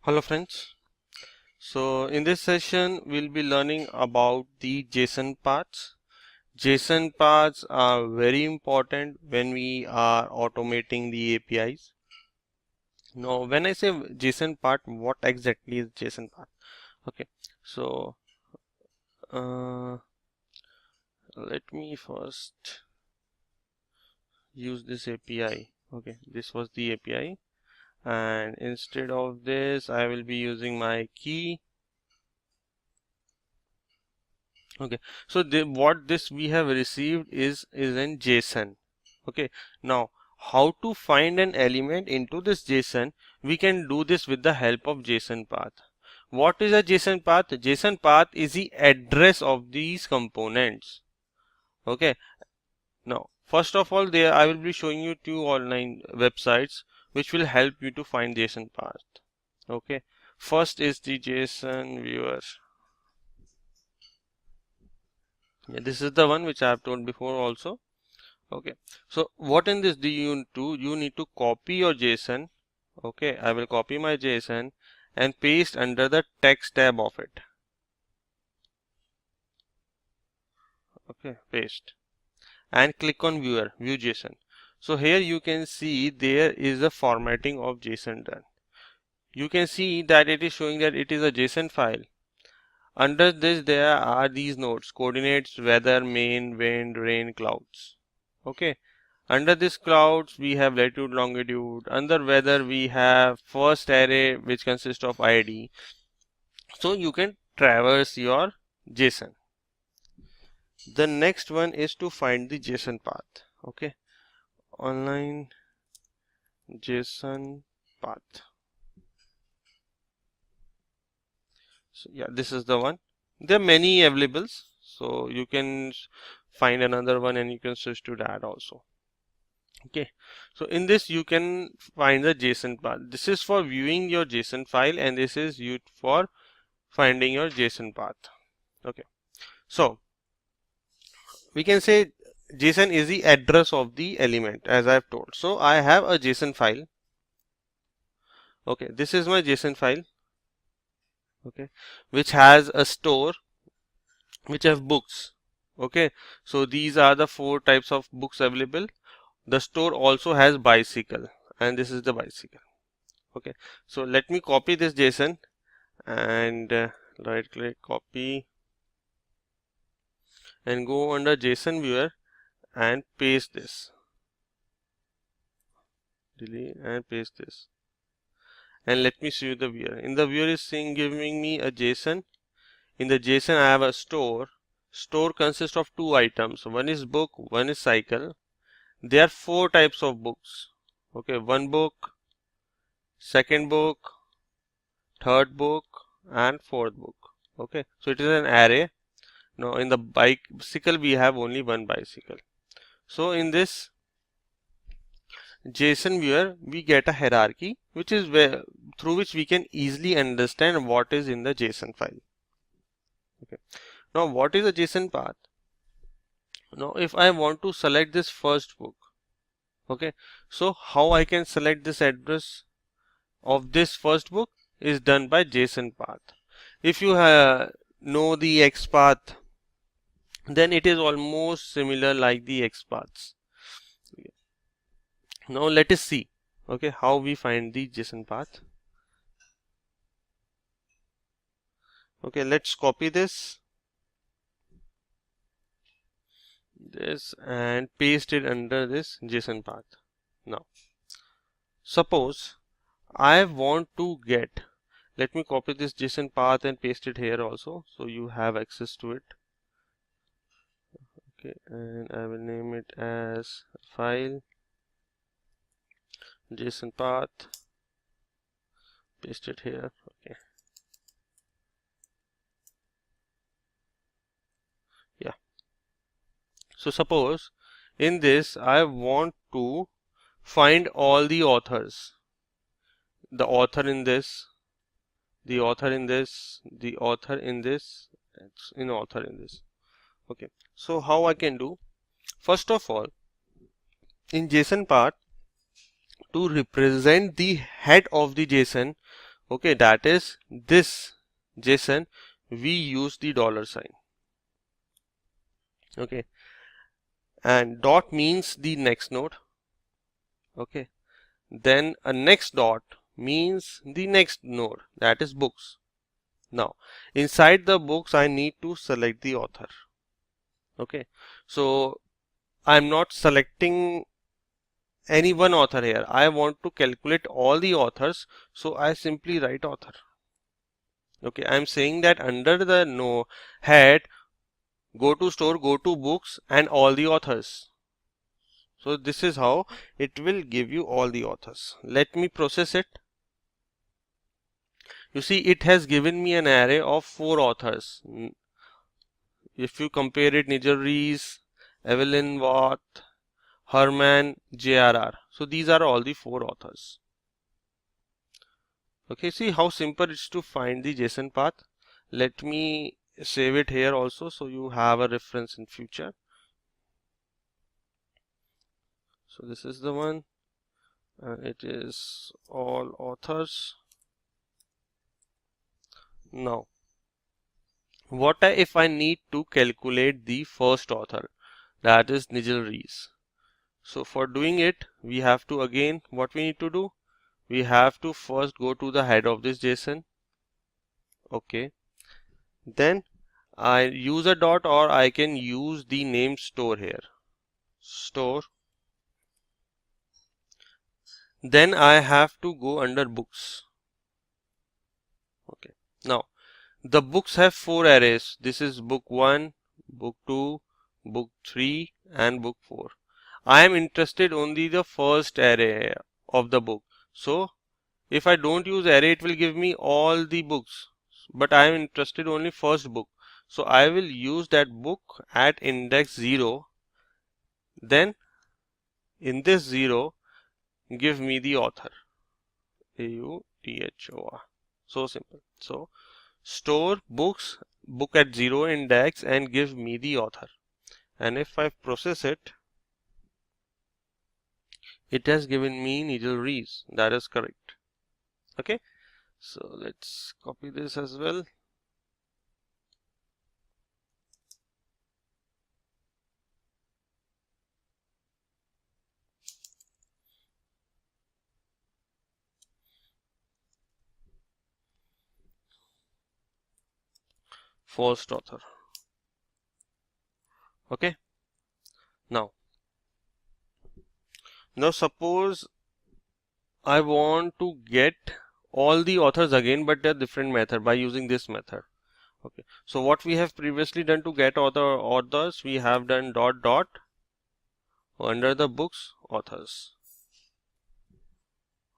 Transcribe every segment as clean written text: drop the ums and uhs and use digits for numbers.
Hello friends. So in this session we'll be learning about the JSON paths. JSON paths are very important when we are automating the APIs. Now when I say JSON path, what exactly is JSON path? Okay, so uh, let me first use this API. Okay, this was the API, and instead of this I will be using my key. Okay, so what this we have received is in JSON. Okay, now how to find an element into this JSON? We can do this with the help of JSON path. What is a JSON path? JSON path is the address of these components. Okay, now first of all, there I will be showing you two online websites which will help you to find JSON path. Okay, first is the JSON viewer. Yeah, this is the one which I have told before also. Okay, so what in this do you do? You need to copy your JSON. Okay, I will copy my JSON and paste under the text tab of it. Okay, paste and click on view JSON. So here you can see there is a formatting of JSON done. You can see that it is showing that it is a JSON file. Under this there are these nodes: coordinates, weather, main, wind, rain, clouds. Okay, under this clouds we have latitude, longitude. Under weather we have first array which consists of ID. So you can traverse your JSON. The next one is to find the JSON path. Okay, online JSON path. So yeah, this is the one. There are many availables, so you can find another one and you can switch to that also. Okay, so in this you can find the JSON path. This is for viewing your JSON file and this is used for finding your JSON path. Okay, so we can say JSON is the address of the element as I have told. So I have a JSON file. Okay, this is my JSON file. Okay, which has a store which have books. Okay, so these are the 4 types of books available. The store also has bicycle and this is the bicycle. Okay, so let me copy this JSON and right click, copy, and go under JSON viewer and paste this. Delete and paste this. And let me see you the viewer. In the viewer is saying giving me a JSON. In the JSON I have a store. Store consists of 2 items. One is book, one is cycle. There are 4 types of books. Okay, one book, second book, third book, and fourth book. Okay, so it is an array. Now in the bicycle we have only one bicycle. So in this JSON viewer we get a hierarchy which is through which we can easily understand what is in the JSON file. Okay, now what is a JSON path? Now if I want to select this first book, okay, so how I can select this address of this first book is done by JSON path. If you know the XPath, then it is almost similar like the XPaths. Now let us see, okay, how we find the JSON path. Okay, let's copy this and paste it under this JSON path. Now suppose I want to get, let me copy this JSON path and paste it here also so you have access to it. Okay, and I will name it as file JSON path, paste it here. Okay, yeah, so suppose in this I want to find all the authors, the author in this, the author in this, the author in this, and author in this. Okay, so how I can do? First of all, in JSON path, to represent the head of the JSON, Okay, that is this JSON, we use the dollar sign. Okay, and dot means the next node. Okay, then a next dot means the next node, that is books. Now inside the books I need to select the author. Okay, so I'm not selecting any one author here. I want to calculate all the authors, so I simply write author. Okay, I'm saying that under the no head, go to store, go to books and all the authors. So this is how it will give you all the authors. Let me process it. You see, it has given me an array of 4 authors. If you compare it, Nigel Rees, Evelyn Watt, Herman, JRR. So these are all the 4 authors. Okay, see how simple it is to find the JSON path. Let me save it here also, so you have a reference in future. So this is the one, and it is all authors. Now, what if I need to calculate the first author, that is Nigel Rees? So for doing it, we have to again, what we need to do? We have to first go to the head of this JSON. Okay, then I use a dot, or I can use the name store here. Store. Then I have to go under books. Okay, now the books have 4 arrays. This is book 1, book 2, book 3 and book 4. I am interested only the first array of the book. So if I don't use array, it will give me all the books, but I am interested only first book. So I will use that book at index 0. Then in this 0, give me the author. AUTHOR. So simple. So store books, book at 0 index and give me the author. And if I process it, it has given me Nigel Rees. That is correct. Okay, so let's copy this as well. First author. Okay, now suppose I want to get all the authors again, but a different method, by using this method. Okay, so what we have previously done to get authors, we have done dot dot under the books authors.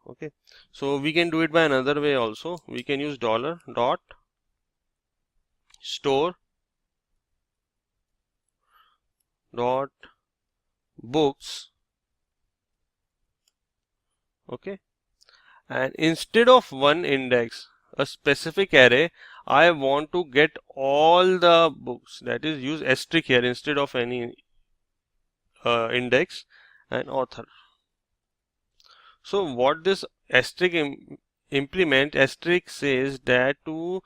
Okay, so we can do it by another way also. We can use dollar dot store dot books. Okay, and instead of one index, a specific array, I want to get all the books. That is, use asterisk here instead of any index and author. So what this asterisk implement, asterisk says that to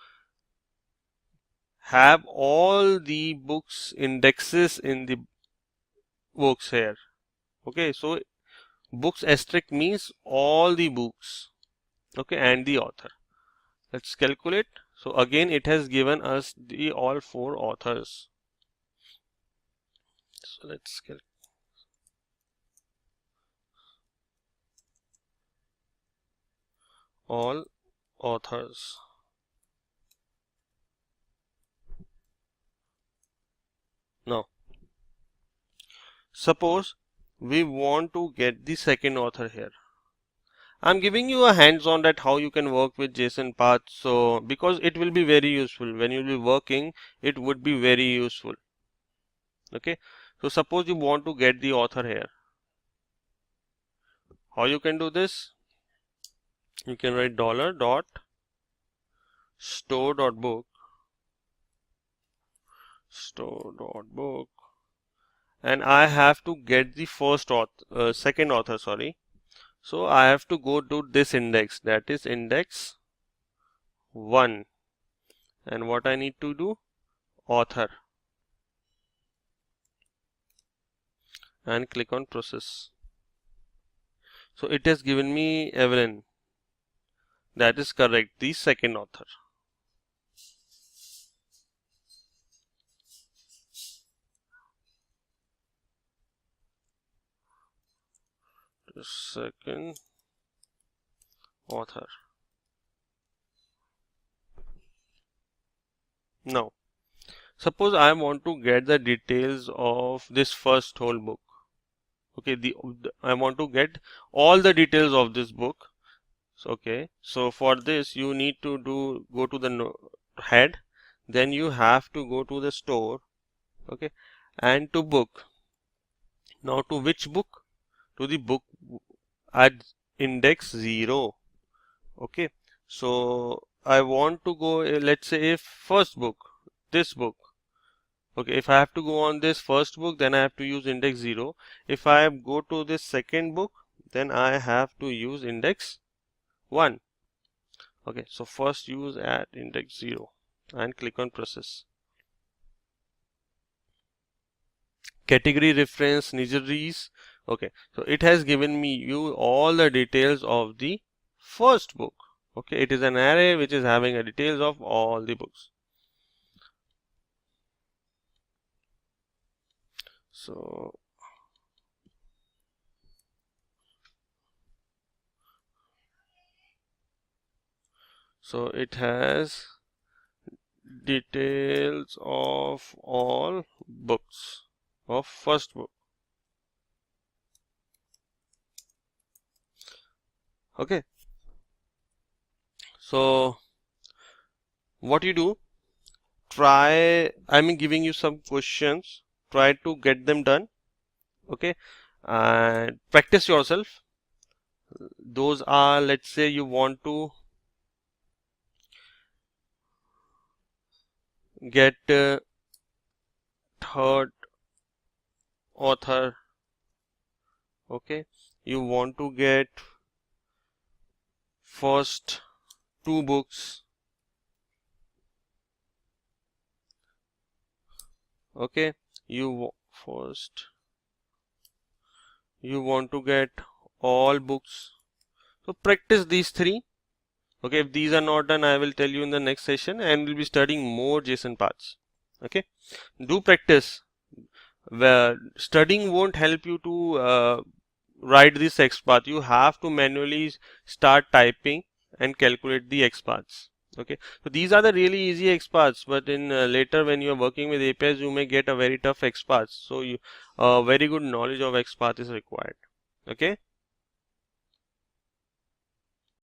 have all the books indexes in the books here. Okay, so books asterisk means all the books. Okay, and the author. Let's calculate. So again, it has given us the all 4 authors. So let's calculate. All authors. Now, suppose we want to get the second author here. I'm giving you a hands-on that how you can work with JSON path. So because it will be very useful when you will be working, it would be very useful. Okay, so suppose you want to get the author here. How you can do this? You can write dollar dot store dot book and I have to get the second author, sorry. So I have to go to this index, that is index 1, and what I need to do, author, and click on process. So it has given me Evelyn. That is correct, the second author. The second author. Now, suppose I want to get the details of this first whole book. Okay, I want to get all the details of this book. So, okay, so for this you need to go to the head, then you have to go to the store, okay, and to book. Now to which book? To the book at index 0. Okay, so I want to go, let's say if first book, this book. Okay, if I have to go on this first book, then I have to use index 0. If I go to this second book, then I have to use index 1. Okay, so first use at index 0 and click on process. Category reference Nijaris. Okay, so it has given me you all the details of the first book. Okay, it is an array which is having a details of all the books. So it has details of all books of first book. Okay, so what you do, I'm giving you some questions, try to get them done. Okay, and practice yourself. Those are, let's say you want to get third author. Okay, you want to get first 2 books. Okay, you want to get all books. So practice these 3. Okay, if these are not done, I will tell you in the next session, and we'll be studying more JSON paths. Okay, do practice. Where studying won't help you to write this XPath. You have to manually start typing and calculate the XPaths. Okay, so these are the really easy XPaths, but in later when you are working with APIs, you may get a very tough XPath. So very good knowledge of XPath is required. Okay.